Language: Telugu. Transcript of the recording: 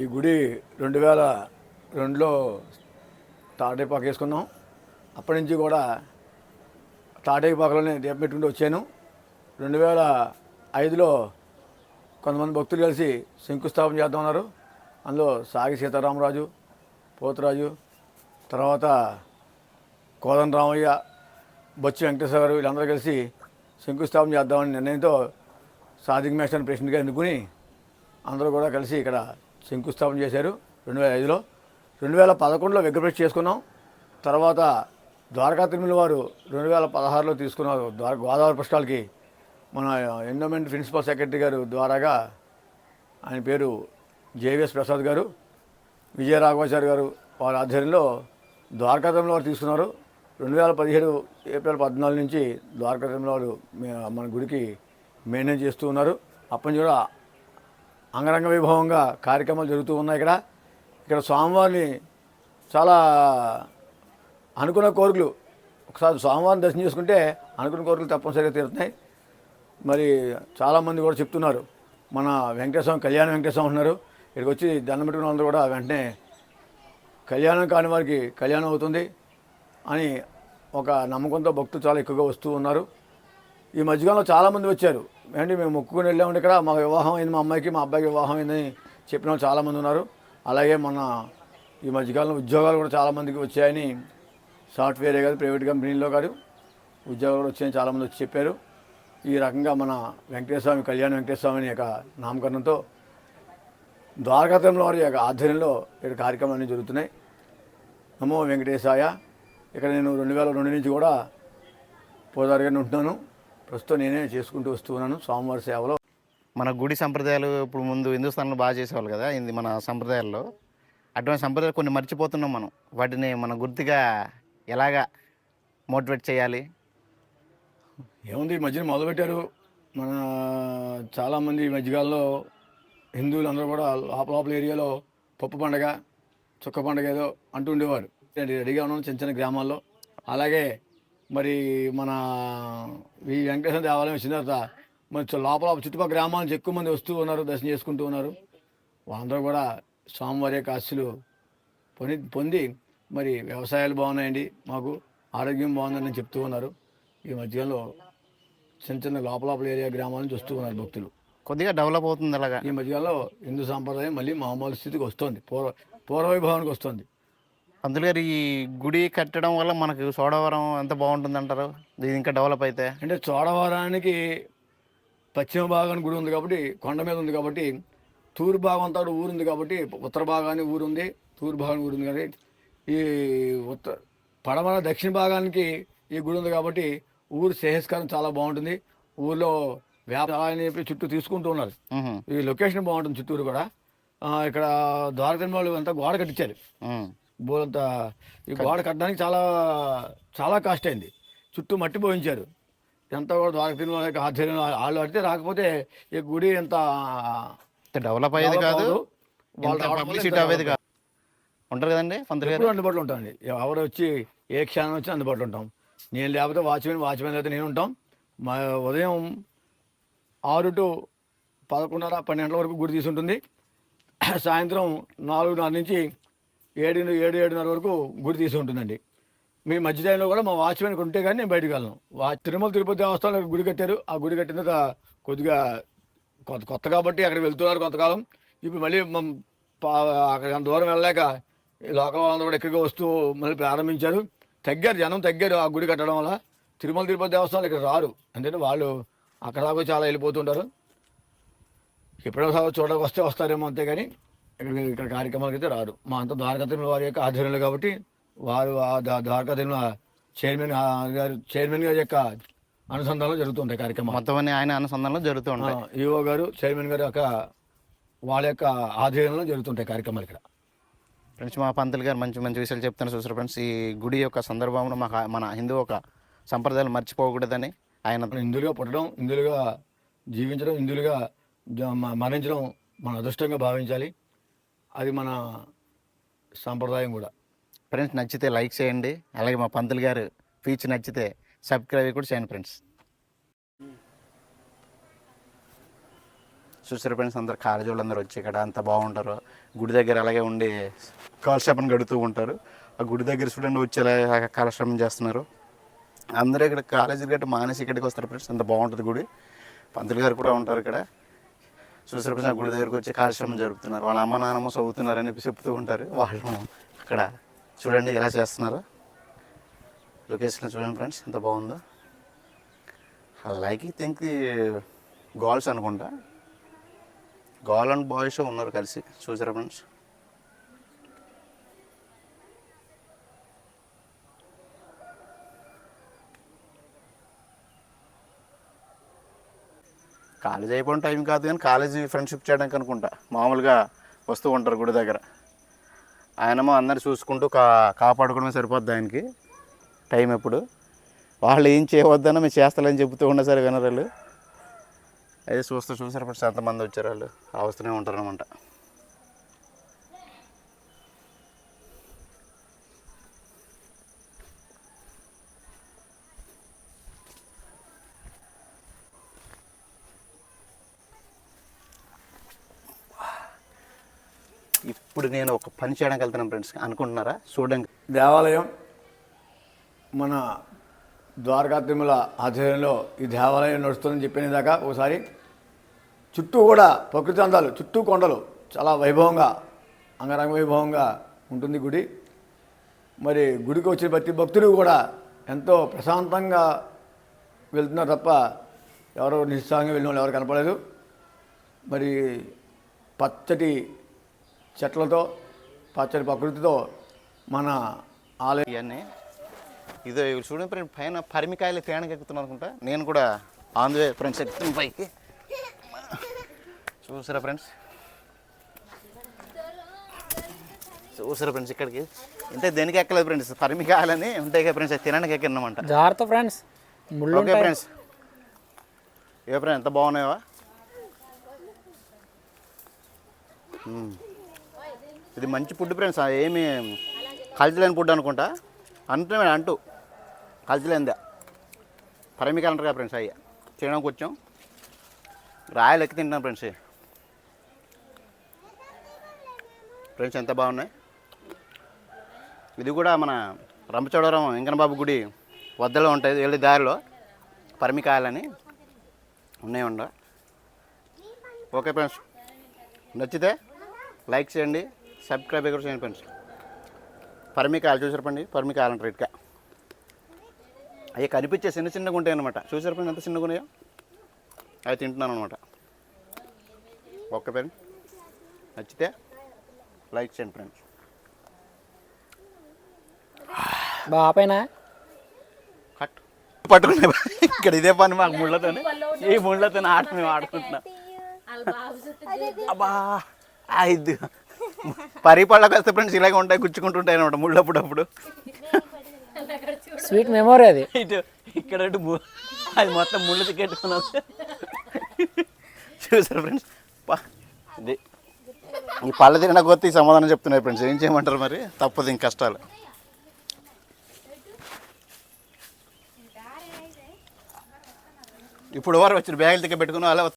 ఈ గుడి 2002లో తాటేపాకు వేసుకున్నాం. అప్పటి నుంచి కూడా తాటేపాకులోనే దీపం పెట్టుకుంటూ వచ్చాను. 2005లో కొంతమంది భక్తులు కలిసి శంకుస్థాపన చేద్దామన్నారు. అందులో సాగి సీతారామరాజు, పోతురాజు, తర్వాత కోదండ రామయ్య, బొచ్చి వెంకటేశ్వర గారు వీళ్ళందరూ కలిసి శంకుస్థాపన చేద్దామని నిర్ణయంతో సాదిక్ మేస్టర్ని ప్రెసిడెంట్గా ఎన్నుకుని అందరూ కూడా కలిసి ఇక్కడ శంకుస్థాపన చేశారు 2005లో. 2011లో విగ్రహప్రతిష్ఠ చేసుకున్నాం. తర్వాత ద్వారకా తిరుమల వారు 2016లో తీసుకున్నారు. గోదావరి పుష్కరాలకి మన ఎండోమెంట్ ప్రిన్సిపల్ సెక్రటరీ గారు ద్వారాగా, ఆయన పేరు జేవిఎస్ ప్రసాద్ గారు, విజయరాఘవాచారి గారు వారి ఆధ్వర్యంలో ద్వారకా తిరుమల వారు తీసుకున్నారు. 2017 ఏప్రిల్ 14 నుంచి ద్వారకా తిరుమల వారు మన గుడికి మెయింటైన్ చేస్తూ ఉన్నారు. అప్పటి నుంచి కూడా అంగరంగ వైభవంగా కార్యక్రమాలు జరుగుతూ ఉన్నాయి. ఇక్కడ స్వామివారిని చాలా అనుకున్న కోరికలు, ఒకసారి స్వామివారిని దర్శనం చేసుకుంటే అనుకున్న కోరికలు తప్పనిసరిగా తీరుతున్నాయి. మరి చాలామంది కూడా చెప్తున్నారు, మన వెంకటేశ్వరం కళ్యాణ వెంకటేశ్వరం ఉన్నారు, ఇక్కడికి వచ్చి దండం పెట్టుకున్న వాళ్ళందరూ కూడా వెంటనే కళ్యాణం కాని వారికి కళ్యాణం అవుతుంది అని ఒక నమ్మకంతో భక్తులు చాలా ఎక్కువగా వస్తూ ఉన్నారు. ఈ మధ్యకాలంలో చాలామంది వచ్చారు, ఏంటి మేము మొక్కుకుని వెళ్ళామంటే ఇక్కడ మా వివాహం అయింది, మా అమ్మాయికి మా అబ్బాయికి వివాహం అయిందని చెప్పిన వాళ్ళు చాలామంది ఉన్నారు. అలాగే మన ఈ మధ్యకాలంలో ఉద్యోగాలు కూడా చాలామందికి వచ్చాయని, సాఫ్ట్వేరే కాదు ప్రైవేట్ కంపెనీల్లో కాదు ఉద్యోగాలు కూడా వచ్చాయని చాలామంది వచ్చి చెప్పారు. ఈ రకంగా మన వెంకటేశ్వర కళ్యాణ వెంకటేశ్వర యొక్క నామకరణంతో ద్వారకా తిరుమల వారి యొక్క ఆధ్వర్యంలో ఇక్కడ కార్యక్రమాలు జరుగుతున్నాయి. నమో వెంకటేశాయ. ఇక్కడ నేను 2002 నుంచి కూడా పోదారిగానే ఉంటున్నాను. ప్రస్తుతం నేనే చేసుకుంటూ వస్తున్నాను స్వామివారి సేవలో. మన గుడి సంప్రదాయాలు ఇప్పుడు ముందు హిందుస్థాన్లో బాగా చేసేవాళ్ళు కదా, ఇది మన సంప్రదాయాల్లో. అటువంటి సంప్రదాయాలు కొన్ని మర్చిపోతున్నాం మనం. వాటిని మన గుర్తుగా ఎలాగా మోటివేట్ చేయాలి? ఏముంది, ఈ మధ్యన మొదలుపెట్టారు మన చాలామంది ఈ మధ్యకాలంలో హిందువులు అందరూ కూడా లోపల ఏరియాలో పప్పు పండగ, చుక్క పండగ ఏదో అంటూ ఉండేవారు. రెడీగా ఉన్నాం చిన్న చిన్న గ్రామాల్లో. అలాగే మరి మన ఈ వెంకటేశ్వర దేవాలయం వచ్చిన తర్వాత మరి లోపల చుట్టుపక్కల గ్రామాల నుంచి ఎక్కువ మంది వస్తూ ఉన్నారు, దర్శనం చేసుకుంటూ ఉన్నారు. వాళ్ళందరూ కూడా స్వామివారి యొక్క ఆశీస్సులు పొంది మరి వ్యవసాయాలు బాగున్నాయండి, మాకు ఆరోగ్యం బాగుందని చెప్తూ ఉన్నారు. ఈ మధ్యలో చిన్న చిన్న లోపల ఏరియా గ్రామాల నుంచి వస్తూ ఉన్నారు భక్తులు. కొద్దిగా డెవలప్ అవుతుంది. అలాగా ఈ మధ్యలో హిందూ సాంప్రదాయం మళ్ళీ మామూలు స్థితికి వస్తుంది, పూర్వవైభవానికి వస్తుంది. పంతులు గారు, ఈ గుడి కట్టడం వల్ల మనకు చోడవరం ఎంత బాగుంటుంది అంటారు? ఇది ఇంకా డెవలప్ అయితే అంటే చోడవరానికి పశ్చిమ భాగానికి గుడి ఉంది కాబట్టి, కొండ మీద ఉంది కాబట్టి, తూర్పు భాగం అంతా ఊరు ఉంది కాబట్టి, ఉత్తర భాగానికి ఊరు ఉంది, తూర్పు భాగానికి ఊరు ఉంది కానీ ఈ పడమర దక్షిణ భాగానికి ఈ గుడి ఉంది కాబట్టి ఊరు శ్రేయస్కారం చాలా బాగుంటుంది. ఊర్లో వ్యాపారాన్ని చెప్పి చుట్టూ తీసుకుంటూ ఉన్నారు. ఈ లొకేషన్ బాగుంటుంది చుట్టూరు కూడా. ఇక్కడ ద్వారకా తిరుమల వాళ్ళు అంతా గోడ కట్టించారు. బోలంతా ఈ గోడ కట్టడానికి చాలా చాలా కాస్ట్ అయింది. చుట్టూ మట్టి పోయించారు. ఇదంతా కూడా ద్వారకా తిరుమల యొక్క ఆశ్చర్యం. వాళ్ళు అడితే రాకపోతే ఈ గుడి ఎంత డెవలప్ అయ్యేది కాదు, పబ్లిసిటీ అవ్వేది కాదు. ఉంటారు కదండి పంతులు గారు? అందుబాటులో ఉంటామండి. ఎవరు వచ్చి ఏ క్షణం వచ్చి అందుబాటులో ఉంటాం. నేను లేకపోతే వాచ్మెన్ లేకపోతే నేను ఉంటాం. మా ఉదయం 6 to 11:30, 12 గంటల వరకు గుడి తీసుంటుంది. సాయంత్రం 4:30 నుంచి 7:30 వరకు గుడి తీసి ఉంటుందండి. మీ మధ్య టైంలో కూడా మా వాచ్మెన్ ఉంటే కానీ నేను బయటకు వెళ్ళను. తిరుమల తిరుపతి దేవస్థానంలో గుడి కట్టారు. ఆ గుడి కట్టిన తర్వాత కొద్దిగా కొత్త కాబట్టి అక్కడికి వెళ్తున్నారు కొంతకాలం. ఇప్పుడు మళ్ళీ అక్కడ అంత దూరం వెళ్ళలేక లోకల్ వాళ్ళందరూ కూడా ఎక్కువగా వస్తూ మళ్ళీ ప్రారంభించారు. జనం తగ్గారు ఆ గుడి కట్టడం వల్ల. తిరుమల తిరుపతి దేవస్థానాలు ఇక్కడ రారు, ఎందుకంటే వాళ్ళు అక్కడ దాకా చాలా వెళ్ళిపోతుంటారు. ఎప్పుడో చూడడానికి వస్తారేమో అంతే, కానీ ఇక్కడ కార్యక్రమాలకి అయితే రారు. మా అంతా ద్వారకా తిరుమల వారి యొక్క ఆధ్వర్యంలో కాబట్టి వారు ద్వారకా తిరుమల చైర్మన్ గారి యొక్క అనుసంధానంలో జరుగుతుంటాయి కార్యక్రమాలు. మొత్తం అన్ని ఆయన అనుసంధానంలో జరుగుతూ ఉంటాయి. ఈఓ గారు, చైర్మన్ గారు యొక్క వాళ్ళ యొక్క ఆధ్వర్యంలో జరుగుతుంటాయి కార్యక్రమాలు ఇక్కడ. ఫ్రెండ్స్, మా పంతులు గారు మంచి మంచి విషయాలు చెప్తాను చూసారు ఫ్రెండ్స్. ఈ గుడి యొక్క సందర్భంలో మన హిందూ ఒక సంప్రదాయాలు మర్చిపోకూడదని, ఆయన హిందువులుగా పుట్టడం, హిందువులుగా జీవించడం, హిందువులుగా మరణించడం మన అదృష్టంగా భావించాలి. అది మన సాంప్రదాయం కూడా. ఫ్రెండ్స్, నచ్చితే లైక్ చేయండి. అలాగే మా పంతులు గారు స్పీచ్ నచ్చితే సబ్స్క్రైబ్ కూడా చేయండి ఫ్రెండ్స్. చూసారు ఫ్రెండ్స్, అందరు కాలేజీ వాళ్ళు అందరూ వచ్చి ఇక్కడ అంతా బాగుంటారు. గుడి దగ్గర అలాగే ఉండి కాలక్షేపం గడుపుతూ ఉంటారు. ఆ గుడి దగ్గర స్టూడెంట్ వచ్చి ఇలా కాలక్షేపం చేస్తున్నారు. అందరూ ఇక్కడ కాలేజీ గట్టు మానేసి ఇక్కడికి వస్తారు ఫ్రెండ్స్. అంత బాగుంటుంది గుడి. పంతులు గారు కూడా ఉంటారు ఇక్కడ. చూసారు ఫ్రెండ్స్, ఆ గుడి దగ్గరకు వచ్చి కాలక్షేపం జరుపుతున్నారు. వాళ్ళ అమ్మ నాన్నమ్మ చదువుతున్నారని చెప్తూ ఉంటారు. వాళ్ళు అక్కడ చూడండి ఎలా చేస్తున్నారు. లొకేషన్ చూడండి ఫ్రెండ్స్, ఎంత బాగుందో. లైక్ థింక్ గర్ల్స్ అనుకుంటా, గర్ల్ అండ్ బాయ్స్ ఉన్నారు కలిసి. చూసారా ఫ్రెండ్స్, కాలేజ్ అయిపోయిన టైం కాదు కానీ కాలేజీ ఫ్రెండ్షిప్ చేయడానికి అనుకుంటా మామూలుగా వస్తూ ఉంటారు గుడి దగ్గర. ఆయనమో అందరు చూసుకుంటూ కాపాడుకోవడమే సరిపోద్ది ఆయనకి టైం. ఎప్పుడు వాళ్ళు ఏం చేయవద్దన్నా మేము చేస్తాలని చెబుతూ ఉన్నా సరే వినరాళ్ళు. అయితే చూసారు ఫ్రెండ్స్ ఎంతమంది వచ్చారు. వాళ్ళు వస్తూనే ఉంటారు అనమాట. ఇప్పుడు నేను ఒక పని చేయడానికి వెళ్తున్నాను ఫ్రెండ్స్. అనుకుంటున్నారా? చూడండి, దేవాలయం మన ద్వారకా తిరుమల ఆధ్వర్యంలో ఈ దేవాలయం నడుస్తుందని చెప్పిన దాకా ఒకసారి చుట్టూ కూడా ప్రకృతి అందాలు, చుట్టూ కొండలు, చాలా వైభవంగా అంగరంగ వైభవంగా ఉంటుంది గుడి. మరి గుడికి వచ్చిన ప్రతి భక్తులు కూడా ఎంతో ప్రశాంతంగా వెళ్తున్నారు తప్ప ఎవరో నిస్సాంగా వెళ్ళిన వాళ్ళు ఎవరు కనపడలేదు. మరి పచ్చటి చెట్లతో, పచ్చటి ప్రకృతితో మన ఆలయం ఇవన్నీ ఇదో చూడండి ఫ్రెండ్, పైన పరిమికాయలు తేడానికి ఎక్కుతున్నాను అనుకుంటా. నేను కూడా ఆన్ ది వే ఫ్రెండ్స్ ఎక్కుతున్నాను పైకి. చూసారా ఫ్రెండ్స్, చూసారా ఫ్రెండ్స్, ఇక్కడికి అంటే దేనికి ఎక్కలేదు ఫ్రెండ్స్, పరిమికాయలని ఉంటాయి కదా ఫ్రెండ్స్, తినడానికి ఎక్కినమాట. జాగ్రత్త ఫ్రెండ్స్, ఓకే ఫ్రెండ్స్. ఏ ఫ్రెండ్ ఎంత బాగున్నాయా? ఇది మంచి ఫుడ్ ఫ్రెండ్స్, ఏమి కల్చలేని ఫుడ్ అనుకుంటా. అంటూ కల్చలేందా పరిమికాయలు అంటారు కదా ఫ్రెండ్స్, అయ్యా తినడానికి వచ్చాం. రాయలు ఎక్కి తింటాం ఫ్రెండ్స్. ఫ్రెండ్స్ ఎంత బాగున్నాయి. ఇది కూడా మన రంపచోడవరం వెంకన్నబాబు గుడి వద్దలో ఉంటుంది, వెళ్ళి దారిలో పరిమికాయలని ఉన్నాయి ఉండ. ఓకే ఫ్రెండ్స్, నచ్చితే లైక్ చేయండి, సబ్స్క్రైబ్ కూడా చేయండి ఫ్రెండ్స్. పరిమికాయలు చూసారండి, పరిమికాయలు అంటారు ఇటుక. అవి కనిపించే చిన్నగా ఉంటాయి అనమాట. చూసారు ఫ్రెండ్ ఎంత చిన్నగా ఉన్నాయో, అవి తింటున్నాను అనమాట. ఓకే ఫ్రెండ్, నచ్చితే లైక్ చేయండి ఫ్రెండ్స్. బాపైనా కట్ పట్టుకునే ఇక్కడ ఇదే పని మాకు ముళ్ళతోనే, ఈ ముళ్ళతో ఆట మేము ఆడుకుంటున్నాం. అబ్బా ఇది పరిపళ్ళకి వస్తే ఫ్రెండ్స్ ఇలాగే ఉంటాయి, గుచ్చుకుంటుంటాయి అనమాట ముళ్ళు అప్పుడప్పుడు. స్వీట్ మెమొరీ అది. ఇటు ఇక్కడ అది మొత్తం ముళ్ళు తికెట్టుకున్నాం. చూసారు ఫ్రెండ్స్, ఇది ఈ పళ్ళ తిరిగిన కొత్త సమాధానం చెప్తున్నాయి ఫ్రెండ్స్. ఏం చేయమంటారు మరి, తప్పదు ఇంక కష్టాలు. ఇప్పుడు ఎవరు వచ్చారు బ్యాగులు తిక్క పెట్టుకుని అలా